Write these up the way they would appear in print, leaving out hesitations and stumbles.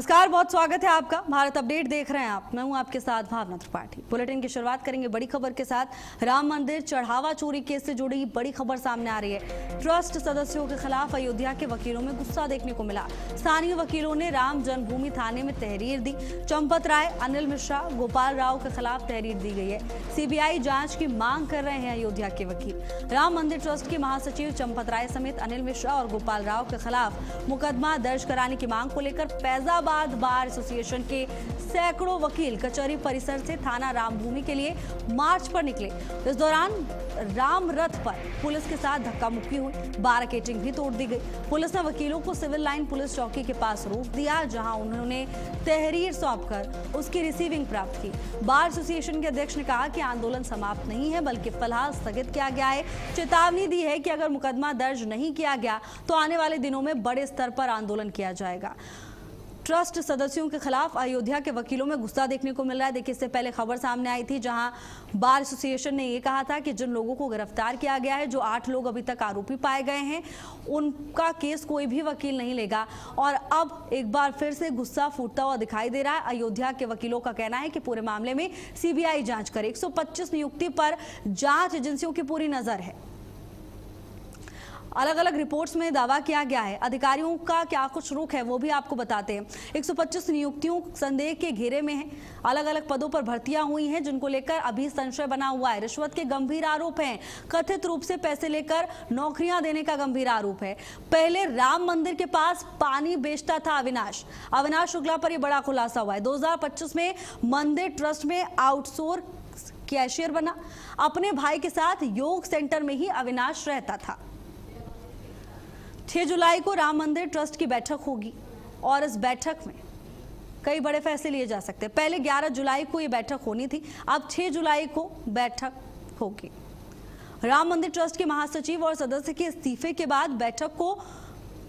नमस्कार, बहुत स्वागत है आपका। भारत अपडेट देख रहे हैं आप। मैं हूं आपके साथ भावना त्रिपाठी। बुलेटिन की शुरुआत करेंगे बड़ी खबर के साथ। राम मंदिर चढ़ावा चोरी केस से जुड़ी बड़ी खबर सामने आ रही है। ट्रस्ट सदस्यों के खिलाफ अयोध्या के वकीलों में गुस्सा देखने को मिला। स्थानीय वकीलों ने राम जन्मभूमि थाने में तहरीर दी। चंपत राय, अनिल मिश्रा, गोपाल राव के खिलाफ तहरीर दी गई है। सीबीआई जांच की मांग कर रहे हैं अयोध्या के वकील। राम मंदिर ट्रस्ट के महासचिव चंपत राय समेत अनिल मिश्रा और गोपाल राव के खिलाफ मुकदमा दर्ज कराने की मांग को लेकर फैजाबाद बार एसोसिएशन के सैकड़ों वकील कचहरी परिसर से थाना रामभूमि के लिए मार्च पर निकले। इस दौरान राम रथ पर पुलिस के साथ धक्का मुक्की हुई। बारकेटिंग भी तोड़ दी गई। पुलिस ने वकीलों को सिविल लाइन पुलिस चौकी के पास रोक दिया, जहां उन्होंने तहरीर सौंपकर उसकी रिसीविंग प्राप्त की। बार एसोसिएशन के अध्यक्ष ने कहा कि आंदोलन समाप्त नहीं है, बल्कि फिलहाल स्थगित किया गया है। चेतावनी दी है कि अगर मुकदमा दर्ज नहीं किया गया तो आने वाले दिनों में बड़े स्तर पर आंदोलन किया जाएगा। ट्रस्ट सदस्यों के खिलाफ अयोध्या के वकीलों में गुस्सा देखने को मिल रहा है। देखिए, इससे पहले खबर सामने आई थी जहां बार एसोसिएशन ने ये कहा था कि जिन लोगों को गिरफ्तार किया गया है, जो 8 लोग अभी तक आरोपी पाए गए हैं, उनका केस कोई भी वकील नहीं लेगा। और अब एक बार फिर से गुस्सा फूटता हुआ दिखाई दे रहा है। अयोध्या के वकीलों का कहना है कि पूरे मामले में सीबीआई जांच करे। 125 नियुक्ति पर जांच एजेंसियों की पूरी नजर है। अलग अलग रिपोर्ट्स में दावा किया गया है। अधिकारियों का क्या कुछ रुख है वो भी आपको बताते हैं। 125 नियुक्तियों संदेह के घेरे में हैं। अलग अलग पदों पर भर्तियां हुई हैं, जिनको लेकर अभी संशय बना हुआ है। रिश्वत के गंभीर आरोप हैं। कथित रूप से पैसे लेकर नौकरियां देने का गंभीर आरोप है। पहले राम मंदिर के पास पानी बेचता था अविनाश शुक्ला पर यह बड़ा खुलासा हुआ है। 2025 में मंदिर ट्रस्ट में आउटसोर्स कैशियर बना। अपने भाई के साथ योग सेंटर में ही अविनाश रहता था। 6 जुलाई को राम मंदिर ट्रस्ट की बैठक होगी और इस बैठक में कई बड़े फैसले लिए जा सकते हैं। पहले 11 जुलाई को ये बैठक होनी थी, अब 6 जुलाई को बैठक होगी। राम मंदिर ट्रस्ट के महासचिव और सदस्य के इस्तीफे के बाद बैठक को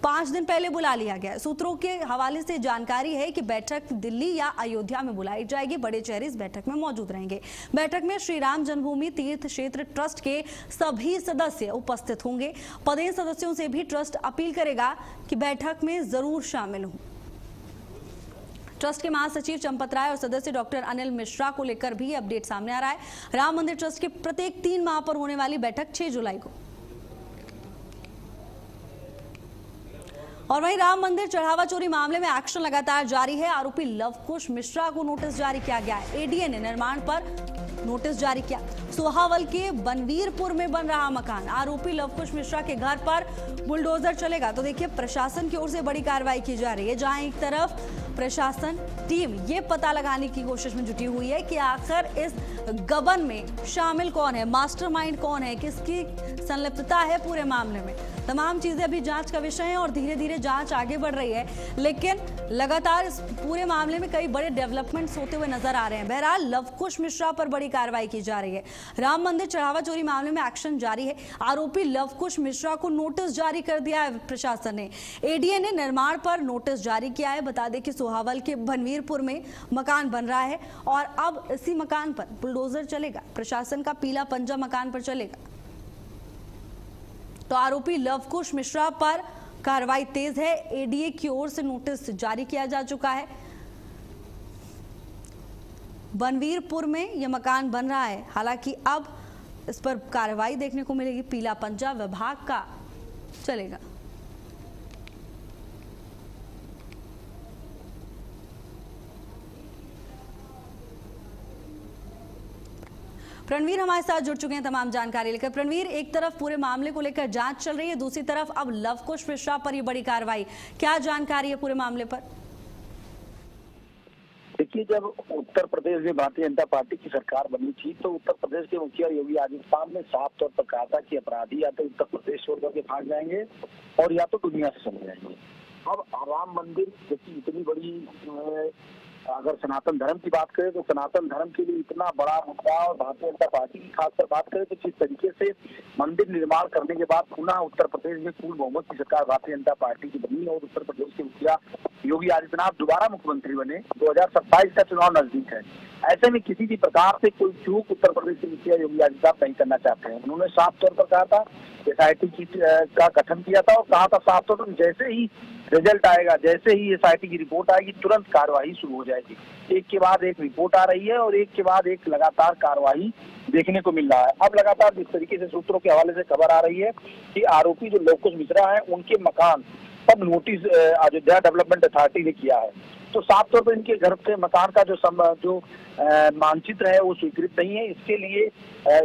5 दिन पहले बुला लिया गया। सूत्रों के हवाले से जानकारी है कि बैठक दिल्ली या अयोध्या में बुलाई जाएगी। बड़े चेहरे इस बैठक में मौजूद रहेंगे। बैठक में श्री राम जन्मभूमि तीर्थ क्षेत्र ट्रस्ट के सभी सदस्य उपस्थित होंगे। पदेन सदस्यों से भी ट्रस्ट अपील करेगा कि बैठक में जरूर शामिल हों। ट्रस्ट के महासचिव चंपत राय और सदस्य डॉक्टर अनिल मिश्रा को लेकर भी अपडेट सामने आ रहा है। राम मंदिर ट्रस्ट के प्रत्येक 3 माह पर होने वाली बैठक 6 जुलाई को। और वहीं राम मंदिर चढ़ावा चोरी मामले में एक्शन लगातार जारी है। आरोपी लवकुश मिश्रा को नोटिस जारी किया गया है। एडीए ने निर्माण पर नोटिस जारी किया। सोहावल के बनवीरपुर में बन रहा मकान। आरोपी लवकुश मिश्रा के घर पर बुलडोजर चलेगा। तो देखिए, प्रशासन की ओर से बड़ी कार्रवाई की जा रही है, जहां एक तरफ प्रशासन टीम ये पता लगाने की कोशिश में जुटी हुई है कि आखिर इस गबन में शामिल कौन है, मास्टरमाइंड कौन है, किसकी संलिप्तता है पूरे मामले में। तमाम चीजें अभी जांच का विषय है और धीरे धीरे जांच आगे बढ़ रही है, लेकिन लगातार इस पूरे मामले में कई बड़े डेवलपमेंट्स होते हुए नजर आ रहे हैं। बहरहाल लवकुश मिश्रा पर बड़ी कार्रवाई की जा रही है। राम मंदिर चढ़ावा चोरी मामले में एक्शन जारी है। आरोपी लवकुश मिश्रा को नोटिस जारी कर दिया है प्रशासन ने। एडीए ने निर्माण पर नोटिस जारी किया है। बता दें कि सोहावल के बनवीरपुर में मकान बन रहा है और अब इसी मकान पर बुलडोजर चलेगा। प्रशासन का पीला पंजा मकान पर चलेगा। तो आरोपी लवकुश मिश्रा पर कार्रवाई तेज है। एडीए की ओर से नोटिस जारी किया जा चुका है। बनवीरपुर में यह मकान बन रहा है। हालांकि अब इस पर कार्रवाई देखने को मिलेगी। पीला पंजा विभाग का चलेगा। प्रणवीर हमारे साथ जुड़ चुके हैं तमाम जानकारी लेकर। प्रणवीर, एक तरफ पूरे मामले को लेकर जांच चल रही है, दूसरी तरफ अब लवकुश मिश्रा पर ये बड़ी कार्रवाई, क्या जानकारी है पूरे मामले पर? देखिए, जब उत्तर प्रदेश में भारतीय जनता पार्टी की सरकार बनी थी तो उत्तर प्रदेश के मुखिया योगी आदित्यनाथ ने साफ तौर पर कहा था कि अपराधी या तो उत्तर प्रदेश छोड़ करके भाग जाएंगे और या तो दुनिया से चले जाएंगे। अब राम मंदिर जैसी इतनी बड़ी अगर सनातन धर्म की बात करें तो सनातन धर्म के लिए इतना बड़ा मुद्दा, और भारतीय जनता पार्टी की खासकर बात करें तो जिस तरीके से मंदिर निर्माण करने के बाद पुनः उत्तर प्रदेश में पूर्ण बहुमत की सरकार भारतीय जनता पार्टी की बनी और उत्तर प्रदेश के मुखिया योगी आदित्यनाथ दोबारा मुख्यमंत्री बने, 2027 का चुनाव नजदीक है। ऐसे में किसी भी प्रकार से कोई चूक उत्तर प्रदेश के मुखिया योगी आदित्यनाथ नहीं करना चाहते हैं। उन्होंने साफ तौर पर कहा था, SIT का गठन किया था और कहा था साफ तौर पर जैसे ही रिजल्ट आएगा, जैसे ही SIT की रिपोर्ट आएगी, तुरंत कार्रवाई शुरू हो जाएगी। एक के बाद एक रिपोर्ट आ रही है और एक के बाद एक लगातार कार्रवाई देखने को मिल रहा है। अब लगातार जिस तरीके से सूत्रों के हवाले से खबर आ रही है कि आरोपी जो लव कुश मिश्रा है, उनके मकान सब नोटिस अयोध्या डेवलपमेंट अथॉरिटी ने किया है। तो साफ तौर पर इनके घर के मकान का जो मानचित्र है वो स्वीकृत नहीं है। इसके लिए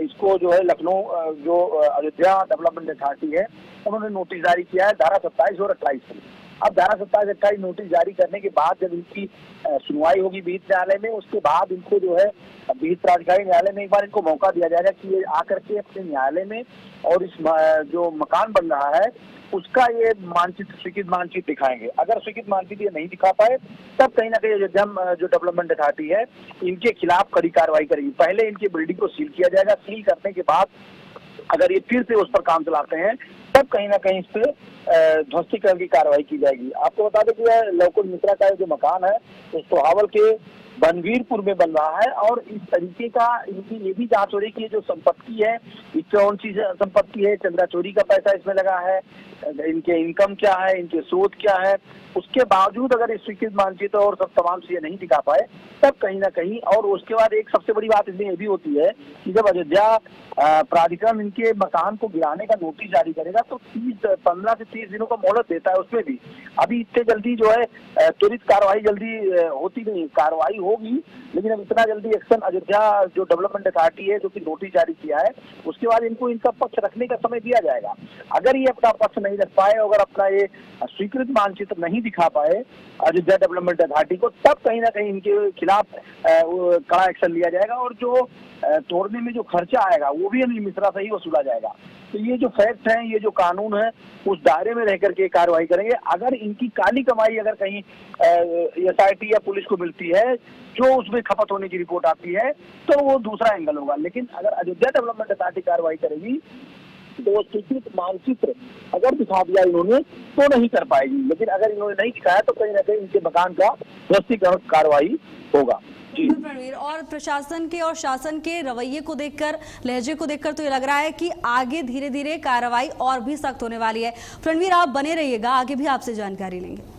इसको जो है लखनऊ जो अयोध्या डेवलपमेंट अथॉरिटी है, उन्होंने नोटिस जारी किया है धारा 27 और 28 में। अब धारा 27-28 नोटिस जारी करने के बाद जब इनकी सुनवाई होगी विहित न्यायालय में, उसके बाद इनको जो है विहित प्राधिकारी न्यायालय में एक बार इनको मौका दिया जाएगा कि ये आकर के अपने न्यायालय में और इस जो मकान बन रहा है उसका ये मानचित्र, स्वीकृत मानचित्र दिखाएंगे। अगर स्वीकृत मानचित्र ये नहीं दिखा पाए तब कहीं ना कहीं अयोध्या जो डेवलपमेंट अथॉरिटी है इनके खिलाफ कड़ी कार्रवाई करेगी। पहले इनकी बिल्डिंग को सील किया जाएगा, सील करने के बाद अगर ये फिर से उस पर काम चलाते हैं तब कहीं ना कहीं इस पे ध्वस्तीकरण की कार्रवाई की जाएगी। आपको बता दें कि लव कुश मिश्रा का जो मकान है उस सोहावल के बनवीरपुर में बन रहा है और इस तरीके का इनकी ये भी जांच हो रही है कि जो संपत्ति है ये कौन सी संपत्ति है, चंदा चोरी का पैसा इसमें लगा है, इनके इनकम क्या है, इनके स्रोत क्या है। उसके बावजूद अगर इस स्वीकृत मानचित्र और सब तमाम चीजें नहीं दिखा पाए तब कहीं ना कहीं, और उसके बाद एक सबसे बड़ी बात इसमें ये भी होती है कि जब अयोध्या प्राधिकरण इनके मकान को गिराने का नोटिस जारी करेगा तो 15 से 30 दिनों का मोहलत देता है। उसमें भी अभी इतने जल्दी जो है त्वरित कार्रवाई जल्दी होती नहीं, कार्रवाई होगी लेकिन अब इतना जल्दी एक्शन अयोध्या जो डेवलपमेंट अथॉरिटी है जो कि नोटिस जारी किया है उसके बाद इनको इनका पक्ष रखने का समय दिया जाएगा। अगर ये अपना पक्ष नहीं रख पाए, अगर अपना ये स्वीकृत मानचित्र नहीं दिखा पाए अयोध्या डेवलपमेंट अथॉरिटी को, तब कहीं ना कहीं इनके खिलाफ कड़ा एक्शन लिया जाएगा और जो तोड़ने में जो खर्चा आएगा वो भी अनिल मिश्रा से ही वसूला जाएगा। तो ये जो फैक्ट है, ये जो कानून है उस दायरे में रह करके कार्रवाई करेंगे। अगर इनकी काली कमाई अगर कहीं SIT या पुलिस को मिलती है जो उसमें खपत होने की रिपोर्ट आती है तो वो दूसरा एंगल होगा, लेकिन अगर अयोध्या डेवलपमेंट अथॉरिटी कार्रवाई करेगी तो स्वीकृत मानचित्र अगर दिखा दिया इन्होंने तो नहीं कर पाएगी, लेकिन अगर इन्होंने नहीं दिखाया तो कहीं ना कहीं इनके मकान का ध्वस्तीकरण कार्रवाई होगा। रणवीर, और प्रशासन के और शासन के रवैये को देखकर, लहजे को देखकर तो ये लग रहा है कि आगे धीरे धीरे कार्रवाई और भी सख्त होने वाली है। रणवीर, आप बने रहिएगा, आगे भी आपसे जानकारी लेंगे।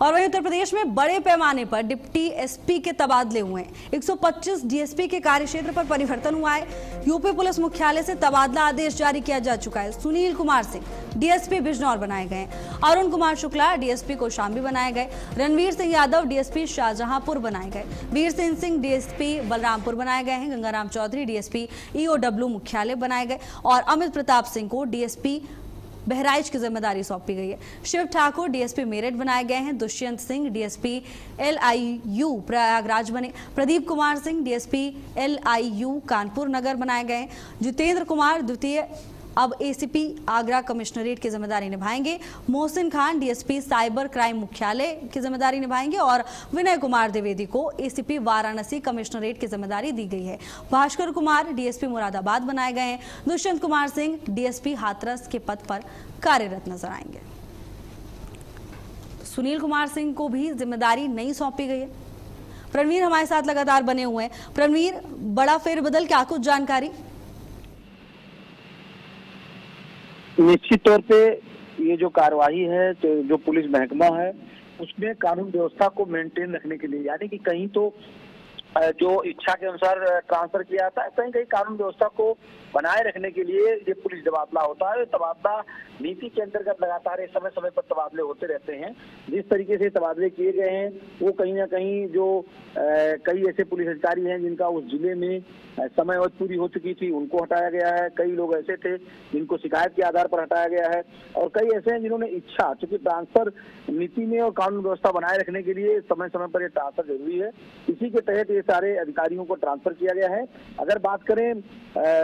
और वहीं उत्तर प्रदेश में बड़े पैमाने पर डिप्टी SP के तबादले हुए हैं। 125 DSP के कार्यक्षेत्र पर परिवर्तन हुआ है। यूपी पुलिस मुख्यालय से तबादला आदेश जारी किया जा चुका है। सुनील कुमार सिंह DSP बिजनौर बनाए गए, अरुण कुमार शुक्ला DSP कौशाम्बी बनाए गए, रणवीर सिंह यादव DSP शाहजहांपुर बनाए गए, वीर सिंह DSP बलरामपुर बनाए गए हैं, गंगाराम चौधरी DSP EOW मुख्यालय बनाए गए और अमित प्रताप सिंह को DSP बहराइच की जिम्मेदारी सौंपी गई है। शिव ठाकुर DSP मेरठ बनाए गए हैं, दुष्यंत सिंह DSP LIU प्रयागराज बने, प्रदीप कुमार सिंह DSP LIU कानपुर नगर बनाए गए हैं, जितेंद्र कुमार द्वितीय अब ACP आगरा कमिश्नरेट की जिम्मेदारी निभाएंगे, Mohsin Khan DSP cyber crime मुख्यालय की जिम्मेदारी निभाएंगे और विनय कुमार द्विवेदी को ACP वाराणसी कमिश्नरेट की जिम्मेदारी दी गई है। भास्कर कुमार DSP मुरादाबाद बनाए गए हैं, दुष्यंत कुमार सिंह DSP हाथरस के पद पर कार्यरत नजर आएंगे। सुनील कुमार सिंह को भी जिम्मेदारी नहीं सौंपी गई है। रणवीर हमारे साथ लगातार बने हुए हैं। रणवीर, बड़ा फेरबदल, क्या कुछ जानकारी? निश्चित तौर पे ये जो कार्यवाही है तो जो पुलिस महकमा है उसमें कानून व्यवस्था को मेंटेन रखने के लिए, यानी कि कहीं तो जो इच्छा के अनुसार ट्रांसफर किया जाता है, कहीं कहीं कानून व्यवस्था को बनाए रखने के लिए ये पुलिस तबादला होता है। तबादला नीति के अंतर्गत लगातार समय समय पर तबादले होते रहते हैं। जिस तरीके से तबादले किए गए हैं वो कहीं ना कहीं जो कई ऐसे पुलिस अधिकारी हैं जिनका उस जिले में समय अवधि पूरी हो चुकी थी उनको हटाया गया है, कई लोग ऐसे थे जिनको शिकायत के आधार पर हटाया गया है और कई ऐसे हैं जिन्होंने इच्छा, चूंकि ट्रांसफर नीति में और कानून व्यवस्था बनाए रखने के लिए समय समय पर ये ट्रांसफर जरूरी है, इसी के तहत ये सारे अधिकारियों को ट्रांसफर किया गया है। अगर बात करें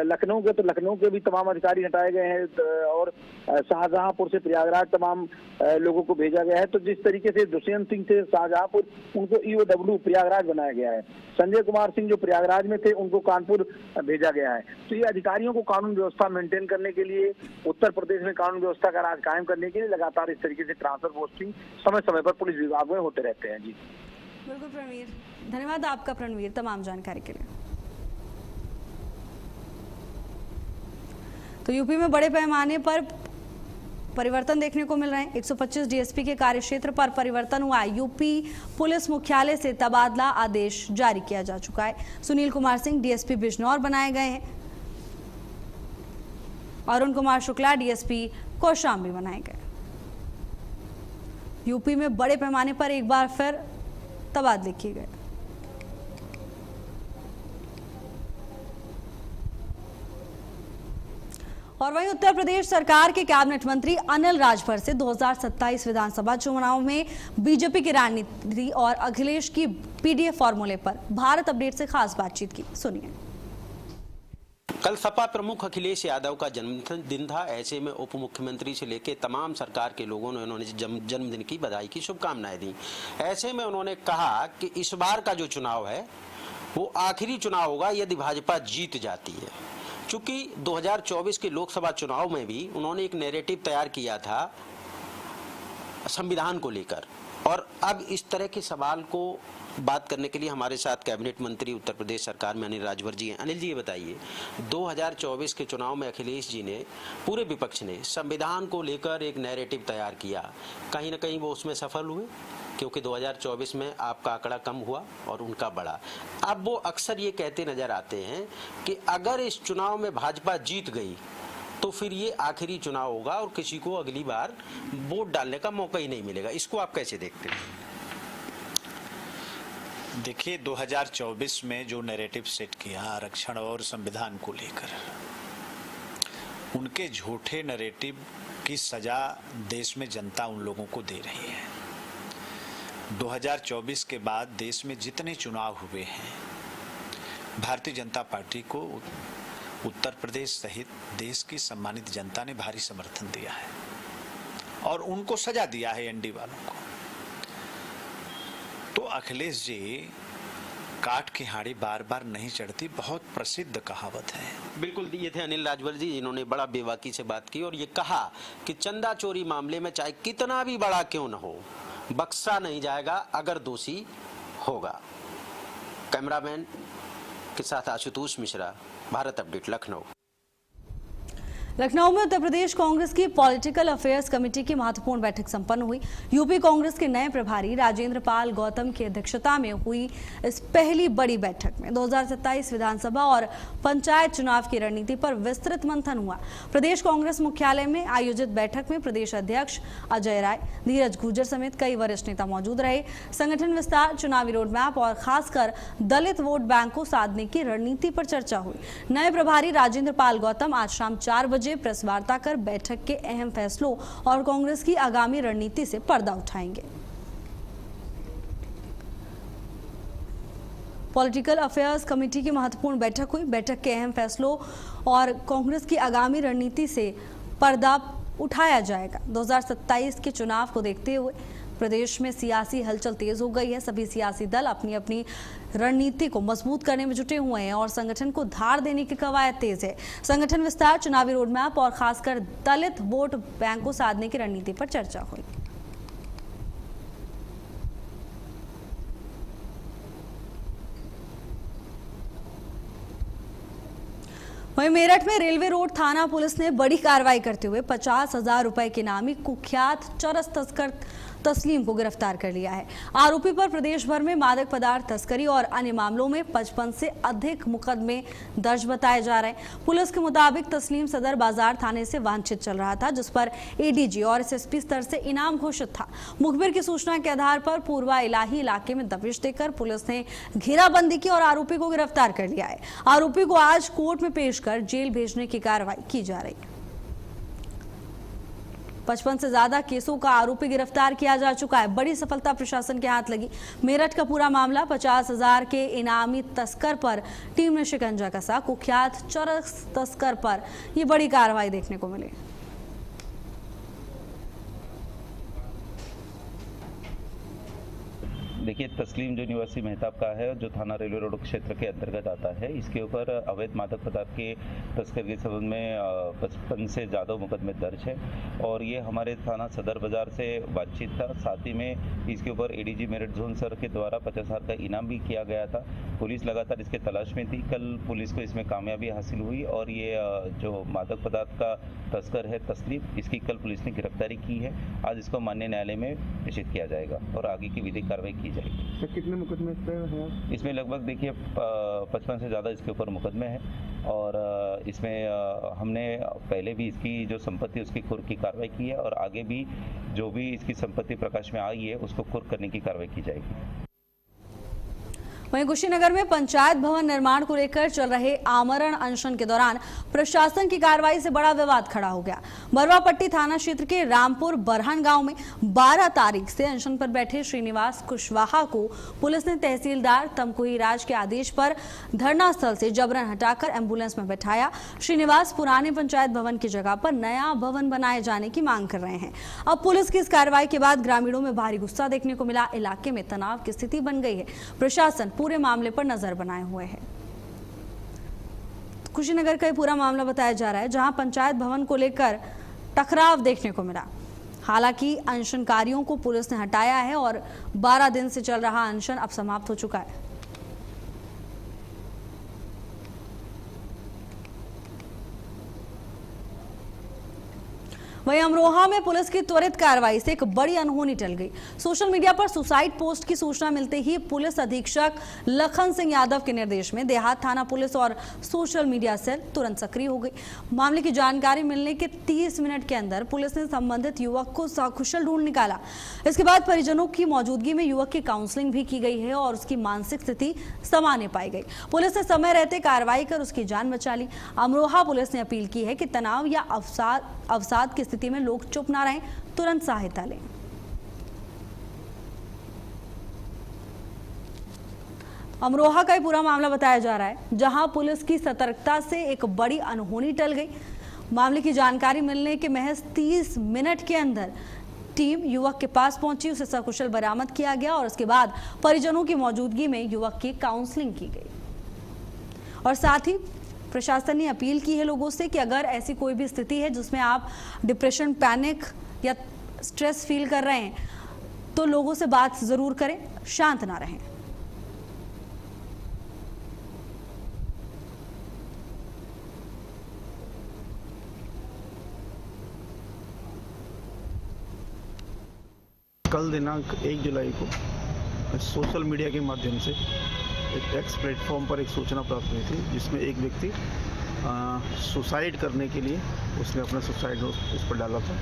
लखनऊ के, तो लखनऊ के भी तमाम अधिकारी हटाए गए हैं और शाहजहांपुर से प्रयागराज तमाम लोगों को भेजा गया है। तो जिस तरीके से दुष्यंत सिंह से शाहजहांपुर, उनको ईओडब्ल्यू प्रयागराज बनाया गया है। संजय कुमार सिंह जो प्रयागराज में थे, उनको कानपुर भेजा गया है। तो ये अधिकारियों को कानून व्यवस्था मेंटेन करने के लिए, उत्तर प्रदेश में कानून व्यवस्था का राज कायम करने के लिए लगातार इस तरीके से ट्रांसफर पोस्टिंग समय समय पर पुलिस विभाग में होते रहते हैं। जी बिल्कुल प्रणवीर, धन्यवाद आपका प्रणवीर तमाम जानकारी के लिए। तो यूपी में बड़े पैमाने पर परिवर्तन देखने को मिल रहे हैं। 125 डीएसपी के कार्यक्षेत्र पर परिवर्तन हुआ है। यूपी पुलिस मुख्यालय से तबादला आदेश जारी किया जा चुका है। सुनील कुमार सिंह डीएसपी बिजनौर बनाए गए हैं। अरुण कुमार शुक्ला डीएसपी कौशाम्बी बनाए गए। यूपी में बड़े पैमाने पर एक बार फिर तबादले किए गए। और वहीं उत्तर प्रदेश सरकार के कैबिनेट मंत्री अनिल राजभर से 2027 विधानसभा चुनाव में बीजेपी की रणनीति और अखिलेश की पीडीएफ फॉर्मूले पर भारत अपडेट से खास बातचीत की। सुनिए। कल सपा प्रमुख अखिलेश यादव का जन्मदिन था। ऐसे में उप मुख्यमंत्री से लेकर तमाम सरकार के लोगों ने उन्होंने जन्मदिन की बधाई की शुभकामनाएं दी। ऐसे में उन्होंने कहा कि इस बार का जो चुनाव है वो आखिरी चुनाव होगा यदि भाजपा जीत जाती है। चूंकि 2024 के लोकसभा चुनाव में भी उन्होंने एक नैरेटिव तैयार किया था संविधान को लेकर, और अब इस तरह के सवाल को बात करने के लिए हमारे साथ कैबिनेट मंत्री उत्तर प्रदेश सरकार में अनिल राजभर जी हैं। अनिल जी, ये बताइए, 2024 के चुनाव में अखिलेश जी ने, पूरे विपक्ष ने संविधान को लेकर एक नैरेटिव तैयार किया, कहीं ना कहीं वो उसमें सफल हुए? क्योंकि 2024 में आपका आंकड़ा कम हुआ और उनका बढ़ा। अब वो अक्सर ये कहते नजर आते हैं कि अगर इस चुनाव में भाजपा जीत गई तो फिर ये आखिरी चुनाव होगा और किसी को अगली बार वोट डालने का मौका ही नहीं मिलेगा। इसको आप कैसे देखते हैं? देखिए, 2024 में जो नैरेटिव सेट किया आरक्षण और संविधान को लेकर, उनके झूठे नैरेटिव की सजा देश में जनता उन लोगों को दे रही है। 2024 के बाद देश में जितने चुनाव हुए हैं, भारतीय जनता पार्टी को उत्तर प्रदेश सहित देश की सम्मानित जनता ने भारी समर्थन दिया है और उनको सजा दिया है एनडी वालों को। तो अखिलेश जी, काट की हाड़ी बार बार नहीं चढ़ती, बहुत प्रसिद्ध कहावत है। बिल्कुल, ये थे अनिल राजभर जी, जिन्होंने बड़ा बेबाकी से बात की और ये कहा कि चंदा चोरी मामले में चाहे कितना भी बड़ा क्यों न हो, बख्शा नहीं जाएगा अगर दोषी होगा। कैमरामैन के साथ आशुतोष मिश्रा, भारत अपडेट, लखनऊ। लखनऊ में उत्तर प्रदेश कांग्रेस की पॉलिटिकल अफेयर्स कमेटी की महत्वपूर्ण बैठक संपन्न हुई। यूपी कांग्रेस के नए प्रभारी राजेंद्र पाल गौतम की अध्यक्षता में हुई इस पहली बड़ी बैठक में 2027 विधानसभा और पंचायत चुनाव की रणनीति पर विस्तृत मंथन हुआ। प्रदेश कांग्रेस मुख्यालय में आयोजित बैठक में प्रदेश अध्यक्ष अजय राय, धीरज गुर्जर समेत कई वरिष्ठ नेता मौजूद रहे। संगठन विस्तार, चुनावी रोडमैप और खासकर दलित वोट बैंक को साधने की रणनीति पर चर्चा हुई। नए प्रभारी राजेंद्र पाल गौतम आज शाम 4 बजे प्रेस वार्ता कर बैठक के अहम फैसलों और कांग्रेस की आगामी रणनीति से पर्दा उठाएंगे। पॉलिटिकल अफेयर्स कमेटी की महत्वपूर्ण बैठक हुई। बैठक के अहम फैसलों और कांग्रेस की आगामी रणनीति से पर्दा उठाया जाएगा। 2027 के चुनाव को देखते हुए प्रदेश में सियासी हलचल तेज हो गई है। सभी सियासी दल अपनी अपनी रणनीति को मजबूत करने में जुटे हुए हैं और संगठन को धार देने की कवायद तेज है। संगठन विस्तार, चुनावी रोडमैप और खासकर दलित वोट बैंक को साधने की रणनीति पर चर्चा हुई। वहीं मेरठ में रेलवे रोड थाना पुलिस ने बड़ी कार्रवाई करते हुए 50,000 रुपए के इनामी कुख्यात चरस तस्कर तस्लीम को गिरफ्तार कर लिया है। आरोपी पर प्रदेश भर में मादक पदार्थ तस्करी और अन्य मामलों में 55 से अधिक मुकदमे दर्ज बताए जा रहे हैं। पुलिस के मुताबिक तस्लीम सदर बाजार थाने से वांछित चल रहा था, जिस पर एडीजी और एसएसपी स्तर से इनाम घोषित था। मुखबिर की सूचना के आधार पर पूर्वा इलाही इलाके में दबिश देकर पुलिस ने घेराबंदी की और आरोपी को गिरफ्तार कर लिया है। आरोपी को आज कोर्ट में पेश कर जेल भेजने की कार्रवाई की जा रही है। 55 से ज्यादा केसों का आरोपी गिरफ्तार किया जा चुका है। बड़ी सफलता प्रशासन के हाथ लगी। मेरठ का पूरा मामला 50,000 के इनामी तस्कर पर टीम ने शिकंजा कसा। कुख्यात चरस तस्कर पर यह बड़ी कार्रवाई देखने को मिली। देखिए, तस्लीम जो निवासी मेहताब का है, जो थाना रेलवे रोड क्षेत्र के अंतर्गत आता है, इसके ऊपर अवैध मादक पदार्थ के तस्कर के संबंध में 55 से ज़्यादा मुकदमे दर्ज है और ये हमारे थाना सदर बाजार से बातचीत था। साथ ही में इसके ऊपर एडीजी मेरठ जोन सर के द्वारा 50,000 का इनाम भी किया गया था। पुलिस लगातार इसके तलाश में थी। कल पुलिस को इसमें कामयाबी हासिल हुई और ये जो मादक पदार्थ का तस्कर है तस्लीम, इसकी कल पुलिस ने गिरफ्तारी की है। आज इसको माननीय न्यायालय में प्रेषित किया जाएगा और आगे की विधिक कार्रवाई की जाएगी। तो कितने मुकदमे इस पे हैं? इसमें लगभग देखिए 55 से ज़्यादा इसके ऊपर मुकदमे हैं और इसमें हमने पहले भी इसकी जो संपत्ति उसकी कुर्क की कार्रवाई की है और आगे भी जो भी इसकी संपत्ति प्रकाश में आई है उसको कुर्क करने की कार्रवाई की जाएगी। वहीं कुशीनगर में पंचायत भवन निर्माण को लेकर चल रहे आमरण अनशन के दौरान प्रशासन की कार्रवाई से बड़ा विवाद खड़ा हो गया। बरवापट्टी थाना क्षेत्र के रामपुर बरहन गांव में 12 तारीख से अनशन पर बैठे श्रीनिवास कुशवाहा को पुलिस ने तहसीलदार तमकुही राज के आदेश पर धरना स्थल से जबरन हटाकर एम्बुलेंस में बैठाया। श्रीनिवास पुराने पंचायत भवन की जगह पर नया भवन बनाए जाने की मांग कर रहे हैं। अब पुलिस की इस कार्रवाई के बाद ग्रामीणों में भारी गुस्सा देखने को मिला। इलाके में तनाव की स्थिति बन गई है। प्रशासन पूरे मामले पर नजर बनाए हुए है। कुशीनगर का ये पूरा मामला बताया जा रहा है, जहां पंचायत भवन को लेकर टकराव देखने को मिला। हालांकि अनशनकारियों को पुलिस ने हटाया है और 12 दिन से चल रहा अनशन अब समाप्त हो चुका है। वहीं अमरोहा में पुलिस की त्वरित कार्रवाई से एक बड़ी अनहोनी टल गई। सोशल मीडिया पर सुसाइड पोस्ट की सूचना मिलते ही पुलिस अधीक्षक लखन सिंह यादव के निर्देश में देहात थाना पुलिस और सोशल मीडिया सेल तुरंत सक्रिय हो गई। मामले की जानकारी मिलने के 30 मिनट के अंदर पुलिस ने संबंधित युवक को सकुशल ढूंढ निकाला। इसके बाद परिजनों की मौजूदगी में युवक की काउंसलिंग भी की गई है और उसकी मानसिक स्थिति सामान्य पाई गई। पुलिस ने समय रहते कार्रवाई कर उसकी जान बचा ली। अमरोहा पुलिस ने अपील की है कि तनाव या अवसाद की स्थिति में लोग चुप ना रहें, तुरंत सहायता लें। अमरोहा का ये पूरा मामला बताया जा रहा है, जहां पुलिस की सतर्कता से एक बड़ी अनहोनी टल गई। मामले की जानकारी मिलने के महज 30 मिनट के अंदर टीम युवक के पास पहुंची, उसे सकुशल बरामद किया गया और उसके बाद परिजनों की मौजूदगी में युवक की काउंसलिंग की गई। और साथ ही प्रशासन ने अपील की है लोगों से कि अगर ऐसी कोई भी स्थिति है जिसमें आप डिप्रेशन, पैनिक या स्ट्रेस फील कर रहे हैं तो लोगों से बात जरूर करें, शांत ना रहें। कल दिनांक 1 जुलाई को सोशल मीडिया के माध्यम से एक एक्स प्लेटफॉर्म पर एक सूचना प्राप्त हुई थी, जिसमें एक व्यक्ति सुसाइड करने के लिए उसने अपना सुसाइड नोट उस पर डाला था।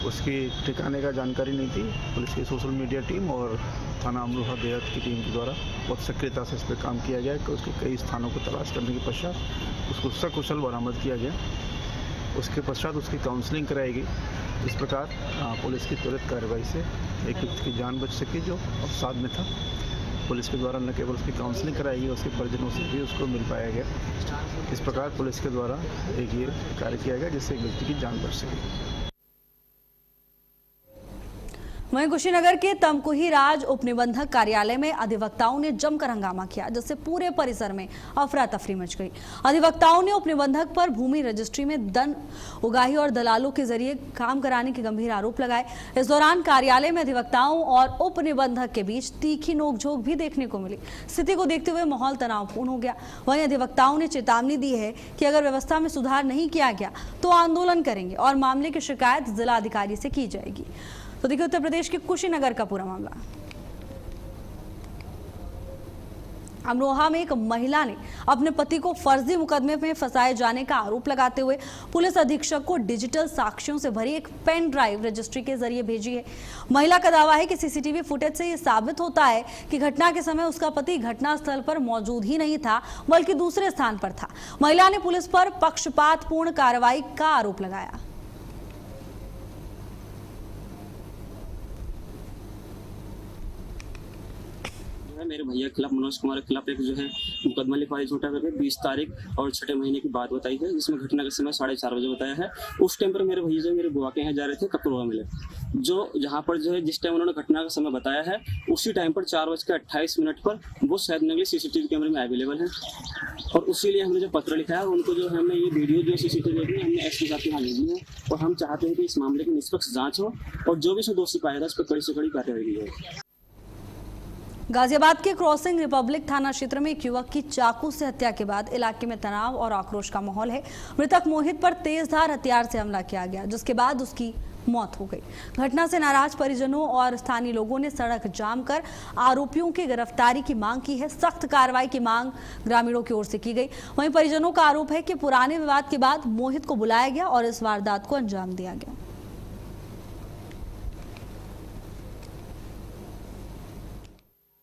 उसकी ठिकाने का जानकारी नहीं थी। पुलिस की सोशल मीडिया टीम और थाना अमरोहा देहात की टीम के द्वारा बहुत सक्रियता से इस पर काम किया गया कि उसके कई स्थानों को तलाश करने के पश्चात उसको सकुशल बरामद किया गया। उसके पश्चात उसकी काउंसलिंग कराई गई। इस प्रकार पुलिस की त्वरित कार्रवाई से एक व्यक्ति की जान बच सकी जो अवसाद में था। पुलिस के द्वारा न केवल उसकी काउंसलिंग कराई गई, उसके परिजनों से भी उसको मिल पाया गया। इस प्रकार पुलिस के द्वारा एक ये कार्य किया गया जिससे एक व्यक्ति की जान बच सके। वहीं कुशीनगर के तमकुही राज उपनिबंधक कार्यालय में अधिवक्ताओं ने जमकर हंगामा किया, जिससे पूरे परिसर में अफरा तफरी मच गई। अधिवक्ताओं ने उपनिबंधक पर भूमि रजिस्ट्री में धन उगाही और दलालों के जरिए काम कराने के गंभीर आरोप लगाए। इस दौरान कार्यालय में अधिवक्ताओं और उपनिबंधक के बीच तीखी नोकझोंक भी देखने को मिली। स्थिति को देखते हुए माहौल तनावपूर्ण हो गया। वहीं अधिवक्ताओं ने चेतावनी दी है कि अगर व्यवस्था में सुधार नहीं किया गया तो आंदोलन करेंगे और मामले की शिकायत जिला अधिकारी से की जाएगी। तो देखिए उत्तर प्रदेश के कुशीनगर का पूरा मामला। अमरोहा में एक महिला ने अपने पति को फर्जी मुकदमे में फंसाए जाने का आरोप लगाते हुए पुलिस अधीक्षक को डिजिटल साक्ष्यों से भरी एक पेन ड्राइव रजिस्ट्री के जरिए भेजी है। महिला का दावा है कि सीसीटीवी फुटेज से यह साबित होता है कि घटना के समय उसका पति घटनास्थल पर मौजूद ही नहीं था, बल्कि दूसरे स्थान पर था। महिला ने पुलिस पर पक्षपातपूर्ण कार्रवाई का आरोप लगाया। मेरे भैया के खिलाफ, मनोज कुमार के खिलाफ एक जो है मुकदमा लिखवाई झूठा करके 20 तारीख और 6 महीने की बात बताई है, जिसमें घटना का समय 4:30 बजे बताया है। उस टाइम पर मेरे भैया जो मेरे बुआ के यहाँ जा रहे थे ककरवा मिले, जो जहाँ पर जो है जिस टाइम उन्होंने घटना का समय बताया है उसी टाइम पर 4:28 पर वो शायद नगली सीसीटीवी कैमरे में अवेलेबल है, और उसी लिए हमने जो पत्र लिखा है उनको जो हमने ये वीडियो जो सीसीटीवी है हमने एसपी साहब के यहाँ भेजी है, और हम चाहते हैं कि इस मामले की निष्पक्ष जांच हो और जो भी इसमें दोषी पाया जाए उस पर कड़ी से कड़ी कार्रवाई की जाए। गाजियाबाद के क्रॉसिंग रिपब्लिक थाना क्षेत्र में एक युवक की चाकू से हत्या के बाद इलाके में तनाव और आक्रोश का माहौल है। मृतक मोहित पर तेजधार हथियार से हमला किया गया, जिसके बाद उसकी मौत हो गई। घटना से नाराज परिजनों और स्थानीय लोगों ने सड़क जाम कर आरोपियों की गिरफ्तारी की मांग की है। सख्त कार्रवाई की मांग ग्रामीणों की ओर से की गई। वहीं परिजनों का आरोप है कि पुराने विवाद के बाद मोहित को बुलाया गया और इस वारदात को अंजाम दिया गया।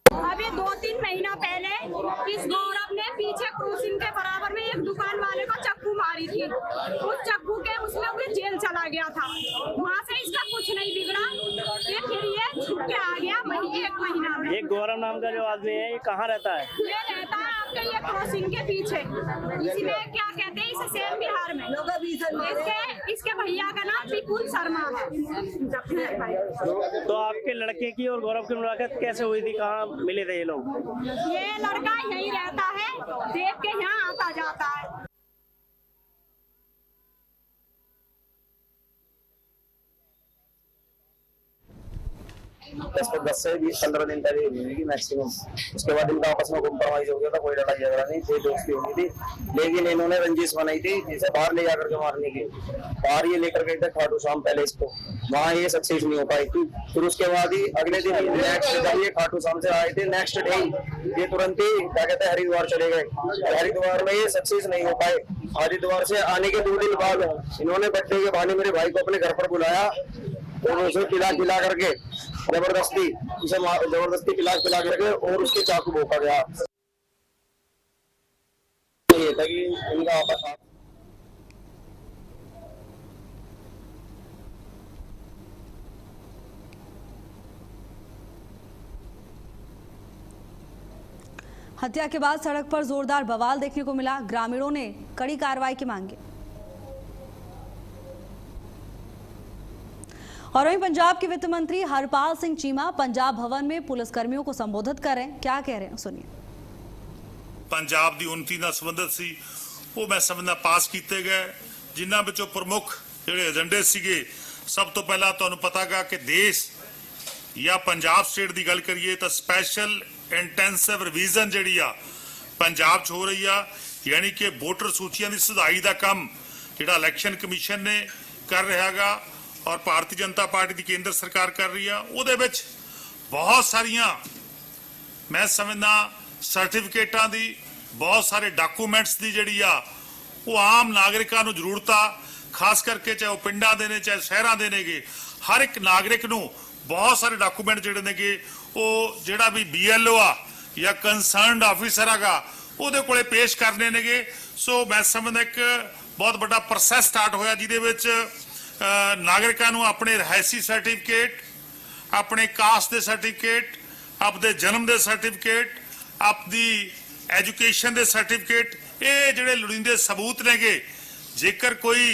अभी 2-3 महीना पहले इस गौरव ने पीछे क्रॉसिंग के बराबर में एक दुकान वाले को चक्कू मारी थी। उस चक्कू के उसमें वो जेल चला गया था। वहाँ से इसका कुछ नहीं बिगड़ा, फिर ये छूट के आ गया वही 1 महीना में। ये गौरव नाम का जो आदमी है ये कहाँ रहता है? ये रहता है आपके ये क्रॉसिंग के पीछे, इसमें क्या कहते हैं इसे सेन बिहार में। इसके भैया का नाम विपुल शर्मा है। तो आपके लड़के की और गौरव की मुलाकात कैसे हुई थी? कहाँ मिले थे ये लोग? ये लड़का यहीं रहता है, देख के यहाँ आता जाता है। दस से 15 दिन पहले हुई मैक्सिमम। उसके बाद इनका आपस में कॉम्प्रोमाइज हो गया था, कोई लड़ाई झगड़ा नहीं थी, दोस्ती हो गई थी, लेकिन इन्होंने रंजिश बनाई थी जिसे बाहर ले जाकर के मारने की। बाहर ये लेकर गए थे खाटू श्याम पैलेस को, वहाँ ये सक्सेस नहीं हो पाई थी। फिर उसके बाद ही अगले दिन नेक्स्ट जब ये खाटू श्याम से आए थे, नेक्स्ट डे ये तुरंत ही क्या कहते हैं हरिद्वार चले गए। हरिद्वार में ये सक्सेस नहीं हो पाए। हरिद्वार से आने के 2 दिन बाद इन्होंने बर्थडे के बहाने मेरे भाई को अपने घर पर बुलाया और उसे पिला करके जबरदस्ती पिला करके और उसके चाकू भोंका गया। ये था कि इनका आपस हत्या के बाद सड़क पर जोरदार बवाल देखने को मिला। ग्रामीणों ने कड़ी कार्रवाई की मांग की। और वहीं पंजाब के वित्त मंत्री हरपाल सिंह चीमा पंजाब भवन में पुलिसकर्मियों को संबोधित कर रहे हैं। क्या कह रहे हैं सुनिए। पंजाब की उन्नति ਨਾਲ ਸੰਬੰਧਿਤ ਸੀ ਉਹ ਮੈਂ ਸਮਝਦਾ ਪਾਸ ਕੀਤੇ ਗਏ, ਜਿਨ੍ਹਾਂ ਵਿੱਚੋਂ ਪ੍ਰਮੁੱਖ ਜਿਹੜੇ ਏਜੰਡੇ ਸੀਗੇ। ਸਭ ਤੋਂ ਪਹਿਲਾਂ ਤੁਹਾਨੂੰ ਪਤਾਗਾ ਕਿ ਦੇਸ਼ ਜਾਂ ਪੰਜਾਬ ਸਟੇਟ ਦੀ ਗੱਲ ਕਰੀਏ ਤਾਂ ਸਪੈਸ਼ਲ ਇੰਟੈਂਸਿਵ ਰਿਵੀਜ਼ਨ ਜਿਹੜੀ ਆ ਪੰਜਾਬ 'ਚ ਹੋ ਰਹੀ ਆ, ਯਾਨੀ ਕਿ ਵੋਟਰ ਸੂਚੀਆਂ ਦੀ ਸੁਧਾਈ ਦਾ ਕੰਮ ਜਿਹੜਾ ਇਲੈਕਸ਼ਨ ਕਮਿਸ਼ਨ ਨੇ ਕਰ ਰਿਹਾਗਾ और भारतीय जनता पार्टी की केंद्र सरकार कर रही है। ਉਹਦੇ ਵਿੱਚ बहुत सारिया मैं समझदा सर्टिफिकेटां दी, बहुत सारे डॉक्यूमेंट्स दी जिहड़ी आ वो आम नागरिकां नूं जरूरत आ, खास करके चाहे वो पिंडां दे ने चाहे शहरां दे नेगे, हर एक नागरिक नूं बहुत सारे डॉक्यूमेंट जिहड़े नेगे वो जिहड़ा भी BLO आ या कंसर्नड ऑफिसर आगा ਉਹਦੇ ਕੋਲੇ पेश करने नेगे। सो मैं समझदा एक बहुत बड़ा प्रोसैस स्टार्ट होया जिहदे विच नागरिकां नूं अपने रहायसी सर्टिफिकेट, अपने कास्ट के सर्टिफिकेट, अपने जन्म के सर्टिफिकेट, अपनी एजुकेशन के सर्टिफिकेट, ये जिहड़े लोड़ींदे सबूत नेगे जेकर कोई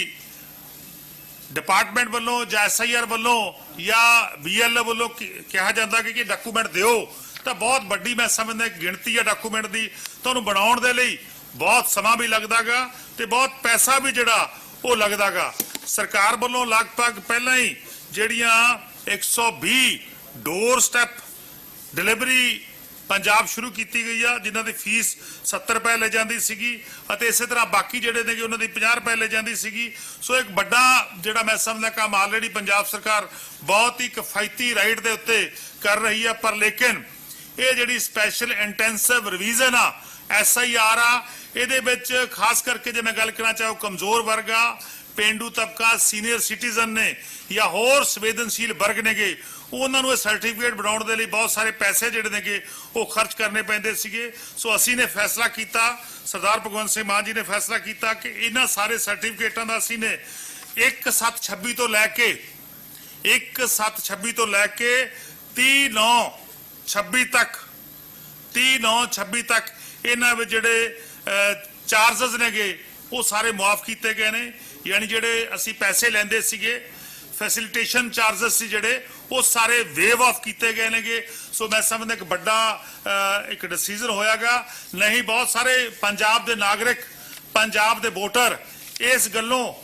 डिपार्टमेंट वालों या SIR वालों या BLO वालों कहा जाता कि डॉक्यूमेंट दिओ तो बहुत बड़ी मैं समझदा गिणती है डॉक्यूमेंट की, तो उन्होंने बनाउण दे लई बहुत समा भी लगदा गा ते बहुत पैसा भी जिहड़ा वो लगदा गा। सरकार वालों लगभग पहला ही जिहड़ियां 120 डोर स्टैप डिलीवरी पंजाब शुरू की गई है, जिन्हां दी फीस 70 रुपए ले जाती सीगी अते इसे तरह बाकी जिहड़े ने उन्हां दी 50 रुपए ले जाती सीगी। सो एक बड़ा जिहड़ा मैं समझदा काम ऑलरेडी पंजाब सरकार बहुत ही किफायती राइट दे उत्ते कर रही है, पर लेकिन ये जिहड़ी स्पैशल इंटेंसिव रिवीजन आ SIR आ ਇਹਦੇ ਵਿੱਚ खास करके जे मैं गल करना चाहूँ कमजोर वर्ग आ, पेंडू तबका, सीनियर सिटीजन ने या होर संवेदनशील वर्ग नेगे उन्होंने सर्टिफिकेट बनाने के लिए बहुत सारे पैसे जिहड़े नेगे वो खर्च करने पैंदे सीगे। सो असी ने फैसला किया, सरदार भगवंत सिंह मान जी ने फैसला किया कि इन्हां सारे सर्टिफिकेटां दा असी ने 1/7/26 तो लैके 1/7/26 तो लैके 30/9/26 तक 30/9/26 ਤੱਕ ਇਹਨਾਂ ਵਿੱਚ ਜਿਹੜੇ ਚਾਰजेस ਨੇਗੇ ਉਹ ਸਾਰੇ ਮੁਆਫ ਕੀਤੇ ਗਏ ਨੇ। ਯਾਨੀ ਜਿਹੜੇ ਅਸੀਂ ਪੈਸੇ ਲੈਂਦੇ ਸੀਗੇ, ਫੈਸਿਲਿਟੇਸ਼ਨ ਚਾਰजेस ਸੀ ਜਿਹੜੇ, ਉਹ ਸਾਰੇ ਵੇਵ ਆਫ ਕੀਤੇ ਗਏ ਨੇਗੇ। ਸੋ ਮੈਂ ਸਮਝਦਾ ਇੱਕ ਵੱਡਾ ਇੱਕ ਡਿਸੀਜਨ ਹੋਇਆਗਾ। ਨਹੀਂ ਬਹੁਤ ਸਾਰੇ ਪੰਜਾਬ ਦੇ ਨਾਗਰਿਕ, ਪੰਜਾਬ ਦੇ ਵੋਟਰ ਇਸ ਗੱਲੋਂ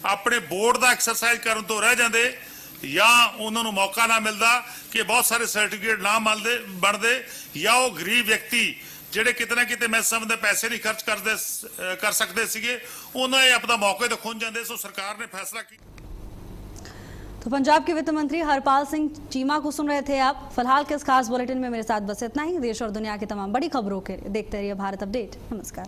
ਆਪਣੇ ਵੋਟ ਦਾ ਐਕਸਰਸਾਈਜ਼ ਕਰਨ ਤੋਂ ਰਹਿ ਜਾਂਦੇ ਜਾਂ ਉਹਨਾਂ ਨੂੰ ਮੌਕਾ ਨਾ ਮਿਲਦਾ ਕਿ ਬਹੁਤ ਸਾਰੇ ਸਰਟੀਫਿਕੇਟ ਨਾ ਬਣਦੇ ਜਾਂ ਉਹ ਗਰੀਬ ਵਿਅਕਤੀ ਜਿਹੜੇ ਕਿਤੇ ਨਾ ਕਿਤੇ ਮੈਂ ਸਮਝਦਾ ਪੈਸੇ ਨਹੀਂ ਖਰਚ ਕਰ ਸਕਦੇ ਸੀਗੇ, ਉਹਨਾਂ ਇਹ ਆਪਣਾ ਮੌਕੇ ਤੋਂ ਖੁੰਝ ਜਾਂਦੇ। सो सरकार ने फैसला किया। तो पंजाब के वित्त मंत्री हरपाल सिंह चीमा को सुन रहे थे आप। फिलहाल के इस खास बुलेटिन में मेरे साथ बस इतना ही। देश और दुनिया की तमाम बड़ी खबरों के लिए देखते रहिए भारत अपडेट। नमस्कार।